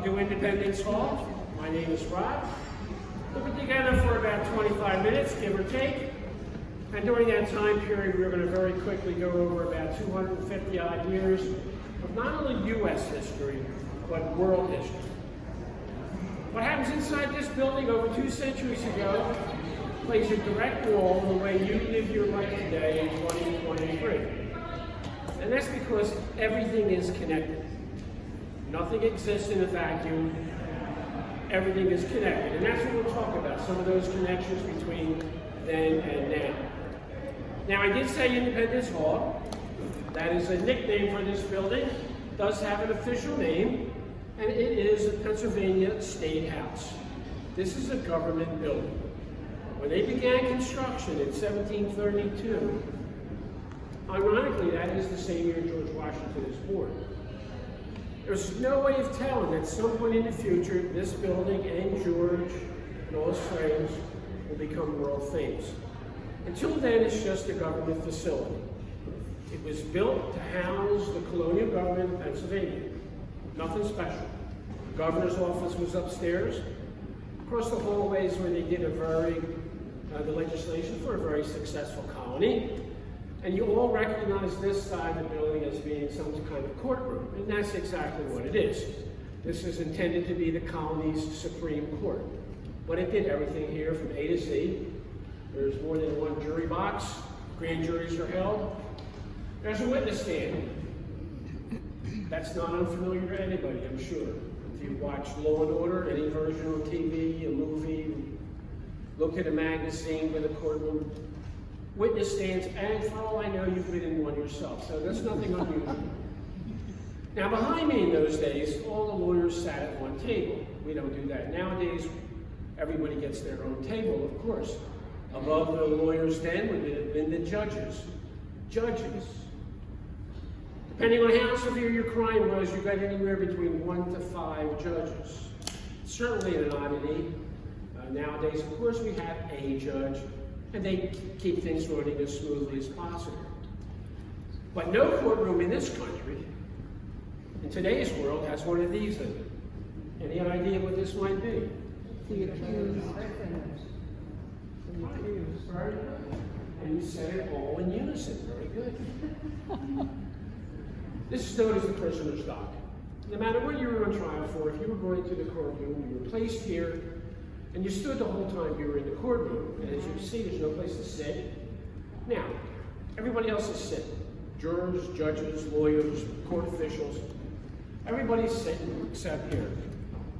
Welcome to Independence Hall. My name is Rob. We'll be together for about 25 minutes, give or take. And during that time period, we're going to very quickly go over about 250 odd years of not only U.S. history, but world history. What happens inside this building over 2 centuries ago plays a direct role in the way you live your life today in 2023. And that's because everything is connected. Nothing exists in a vacuum. Everything is connected. And that's what we'll talk about, some of those connections between then and now. Now, I did say Independence Hall. That is a nickname for this building. It does have an official name, and it is the Pennsylvania State House. This is a government building. When they began construction in 1732, ironically, that is the same year George Washington was born. There's no way of telling that at some point in the future, this building and George and all his friends will become world famous. Until then, it's just a government facility. It was built to house the colonial government of Pennsylvania. Nothing special. The governor's office was upstairs. Across the hallways where they did the legislation for a very successful colony. And you all recognize this side of the building as being some kind of courtroom, and that's exactly what it is. This is intended to be the colony's Supreme Court. But it did everything here from A to Z. There's more than one jury box. Grand juries are held. There's a witness stand. That's not unfamiliar to anybody, I'm sure. If you watch Law and Order, any version on TV, a movie, look at a magazine with a courtroom, witness stands, and for all I know, you've been in one yourself, so that's nothing unusual. Now, behind me in those days, all the lawyers sat at one table. We don't do that nowadays. Everybody gets their own table, of course. Above the lawyers then would have been the judges. Judges. Depending on how severe your crime was, you got anywhere between 1 to 5 judges. Certainly an oddity. Nowadays, of course, we have a judge, and they keep things running as smoothly as possible. But no courtroom in this country, in today's world, has one of these in it. Any idea what this might be? The accused. Right. And you said it all in unison. Very good. This is known as the prisoner's docket. No matter what you were on trial for, if you were going to the courtroom, you were placed here, and you stood the whole time you were in the courtroom. And as you can see, there's no place to sit. Now, everybody else is sitting. Jurors, judges, lawyers, court officials. Everybody's sitting except here.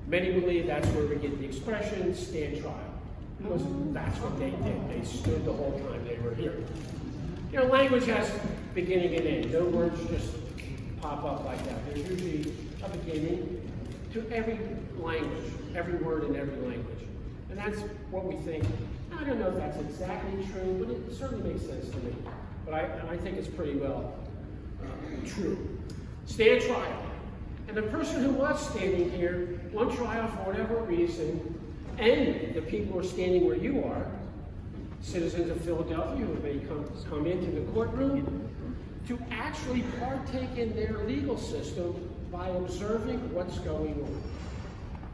Many believe that's where we get the expression, stand trial. Because that's what they did. They stood the whole time they were here. You know, language has beginning and end. No words just pop up like that. There's usually a beginning to every language, every word in every language. And that's what we think. I don't know if that's exactly true, but it certainly makes sense to me. But I think it's pretty well true. Stand trial. And the person who was standing here on trial for whatever reason, and the people who are standing where you are, citizens of Philadelphia who may come into the courtroom, to actually partake in their legal system by observing what's going on.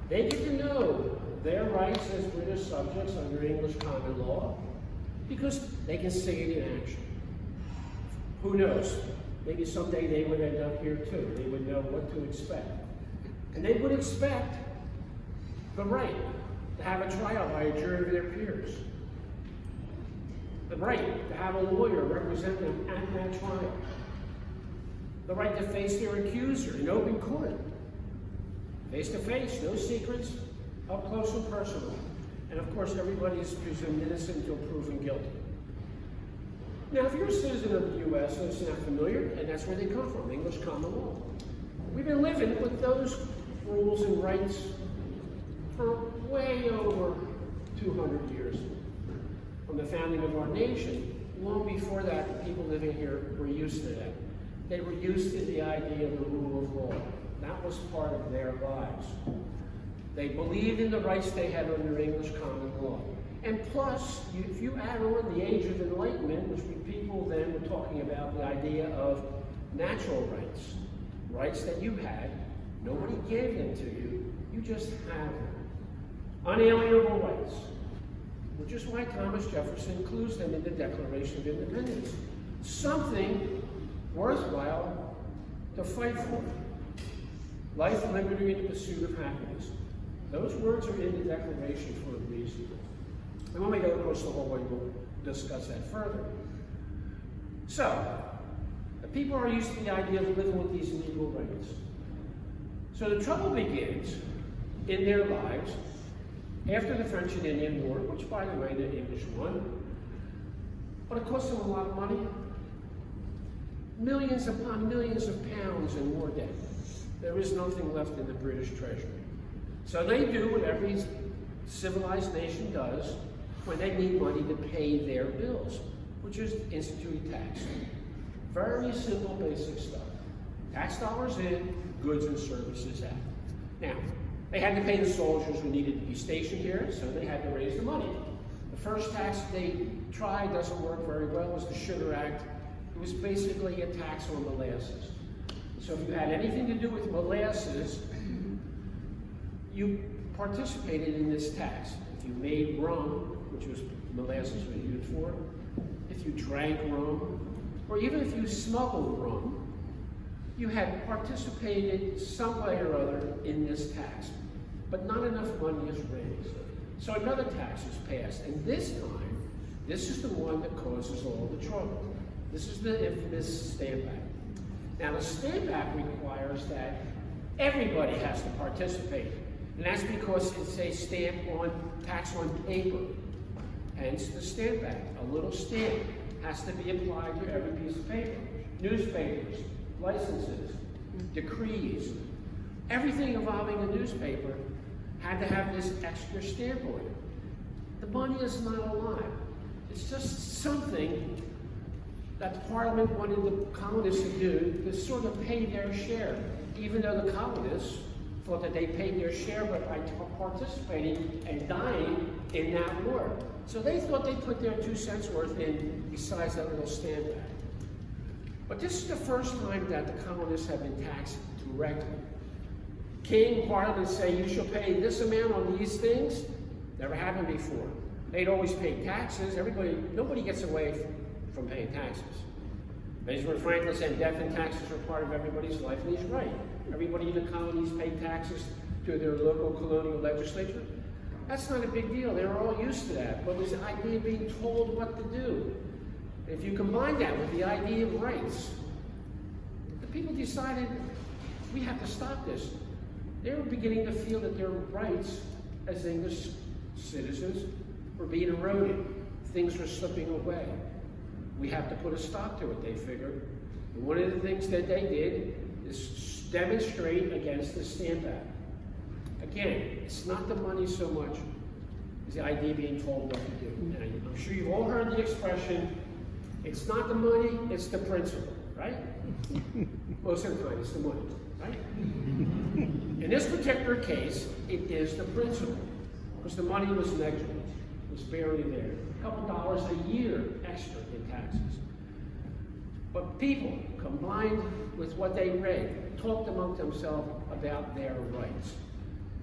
They get to know their rights as British subjects under English common law because they can see it in action. Who knows? Maybe someday they would end up here too. They would know what to expect. And they would expect the right to have a trial by a jury of their peers. The right to have a lawyer represent them at that trial. The right to face their accuser in open court. Face to face, no secrets, up close and personal. And of course, everybody is presumed innocent until proven guilty. Now, if you're a citizen of the U.S., that's not familiar, and that's where they come from, English common law. We've been living with those rules and rights for way over 200 years. From the founding of our nation, long before that, the people living here were used to that. They were used to the idea of the rule of law. That was part of their lives. They believed in the rights they had under English common law. And plus, if you add on the Age of Enlightenment, which people then were talking about the idea of natural rights, rights that you had, nobody gave them to you, You just have unalienable rights, which is why Thomas Jefferson includes them in the Declaration of Independence. Something worthwhile to fight for. Life, liberty, and the pursuit of happiness. Those words are in the Declaration for a reason. And when we go across the hallway, we'll discuss that further. So, the people are used to the idea of living with these legal rights. So the trouble begins in their lives after the French and Indian War, which, by the way, the English won. But it cost them a lot of money. Millions upon millions of pounds in war debt. There is nothing left in the British treasury. So they do what every civilized nation does when they need money to pay their bills, which is institute tax. Very simple, basic stuff. Tax dollars in, goods and services out. Now, they had to pay the soldiers who needed to be stationed here, so they had to raise the money. The first tax they tried doesn't work very well, was the Sugar Act. It was basically a tax on molasses. So if you had anything to do with molasses, you participated in this tax. If you made rum, which was molasses was used for, if you drank rum, or even if you smuggled rum, you had participated some way or other in this tax. But not enough money is raised. So another tax is passed, and this time, this is the one that causes all the trouble. This is the infamous Stamp Act. Now the Stamp Act requires that everybody has to participate, and that's because it's a stamp on tax on paper. Hence the Stamp Act. A little stamp has to be applied to every piece of paper. Newspapers, licenses, decrees, everything involving a newspaper had to have this extra stamp on it. The money is not alive. It's just something that the Parliament wanted the colonists to do to sort of pay their share, even though the colonists thought that they paid their share by participating and dying in that war. So they thought they put their 2 cents worth in besides that little Stamp Act. But this is the first time that the colonists have been taxed directly. King, Parliament say you shall pay this amount on these things. Never happened before. They'd always pay taxes. Nobody gets away from paying taxes. Benjamin Franklin said death and taxes are part of everybody's life, and he's right. Everybody in the colonies paid taxes to their local colonial legislature. That's not a big deal. They were all used to that. But it was the idea of being told what to do. If you combine that with the idea of rights, the people decided we have to stop this. They were beginning to feel that their rights as English citizens were being eroded. Things were slipping away. We have to put a stop to it, they figured. And one of the things that they did is demonstrate against the Stamp Act. Again, it's not the money so much as the idea of being told what to do. And I'm sure you've all heard the expression, it's not the money, it's the principle, right? Most of the time, it's the money, right? In this particular case, it is the principle, because the money was negligible. It was barely there. A couple dollars a year extra in taxes. But people, combined with what they read, talked among themselves about their rights.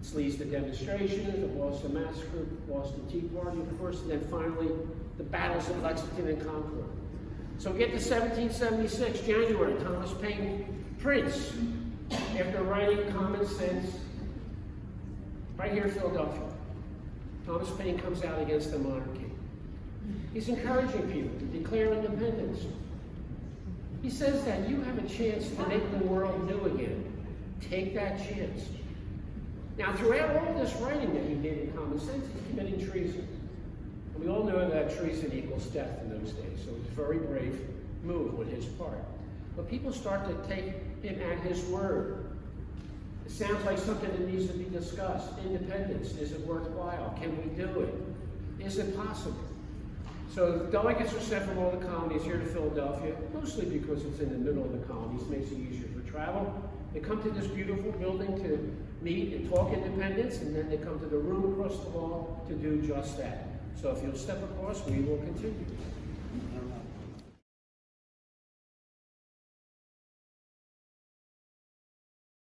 This leads to demonstrations, the Boston Massacre, Boston Tea Party, of course, and then finally the battles of Lexington and Concord. So we get to 1776, January, Thomas Paine prints, after writing Common Sense, right here in Philadelphia. Thomas Paine comes out against the monarchy. He's encouraging people to declare independence. He says that you have a chance to make the world new again. Take that chance. Now, throughout all this writing that he did in Common Sense, he's committing treason. And we all know that treason equals death in those days, so it's a very brave move on his part. But people start to take him at his word. It sounds like something that needs to be discussed. Independence, is it worthwhile? Can we do it? Is it possible? So delegates are sent from all the colonies here to Philadelphia, mostly because it's in the middle of the colonies, makes it easier for travel. They come to this beautiful building to meet and talk independence, and then they come to the room across the hall to do just that. So if you'll step across, we will continue.